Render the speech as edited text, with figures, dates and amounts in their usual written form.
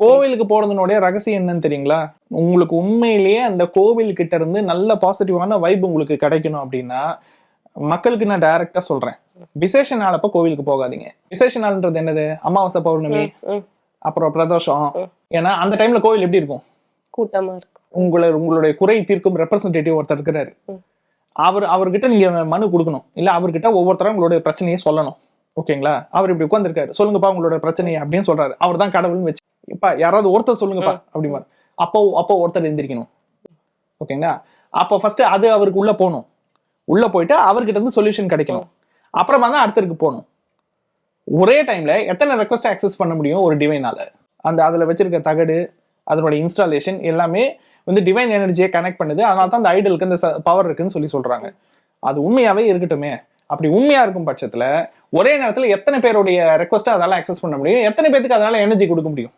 கோவிலுக்கு போறதுனுடைய ரகசியம் என்னன்னு தெரியுங்களா? உங்களுக்கு உண்மையிலேயே அந்த கோவில் கிட்ட இருந்து நல்ல பாசிட்டிவான வைப் உங்களுக்கு கிடைக்கணும் அப்படின்னா, மக்களுக்கு நான் டைரக்டா சொல்றேன். விசேஷ நாள் அப்ப கோவிலுக்கு போகாதீங்க. விசேஷ நாள்ன்றது என்னது? அமாவாசை, பௌர்ணமி, அப்புறம் பிரதோஷம். ஏன்னா அந்த டைம்ல கோவில் எப்படி இருக்கும்? கூட்டமா இருக்கும். உங்களுடைய குறை தீர்க்கும் ரெப்ரசன்டேட்டிவ் ஒருத்தர் இருக்கிறாரு. அவர்கிட்ட நீங்க மனு கொடுக்கணும். இல்ல அவர்கிட்ட ஒவ்வொருத்தரும் உங்களுடைய பிரச்சனையை சொல்லணும். ஓகேங்களா? அவர் இப்படி உட்கார்ந்துருக்காரு. சொல்லுங்கப்பா உங்களோட பிரச்சனை அப்படின்னு சொல்றாரு. அவர் தான் கடவுள்னு வச்சு, இப்ப யாராவது ஒருத்தர் சொல்லுங்கப்பா அப்படிமா. அப்போ ஒருத்தர் எந்திரிக்கணும். ஓகேங்களா? அப்போ ஃபர்ஸ்ட் அது அவருக்கு உள்ள போகணும். உள்ள போயிட்டு அவர்கிட்ட இருந்து சொல்யூஷன் கிடைக்கணும். அப்புறமா தான் அடுத்தருக்கு போகணும். ஒரே டைம்ல எத்தனை ரெக்வஸ்ட் ஆக்சஸ் பண்ண முடியும் ஒரு டிவைனால? அதுல வச்சிருக்க தகடு, அதனுடைய இன்ஸ்டாலேஷன் எல்லாமே வந்து டிவைன் எனர்ஜியை கனெக்ட் பண்ணுது. அதனால தான் அந்த ஐடலுக்கு இந்த பவர் இருக்குன்னு சொல்றாங்க. அது உண்மையாவே இருக்கட்டுமே. அப்படி உண்மையா இருக்கும் பட்சத்துல ஒரே நேரத்துல எத்தனை பேருடைய ரெக்வஸ்ட்டை அதால ஆக்சஸ் பண்ண முடியும்? எத்தனை பேருக்கு அதனால எனர்ஜி கொடுக்க முடியும்?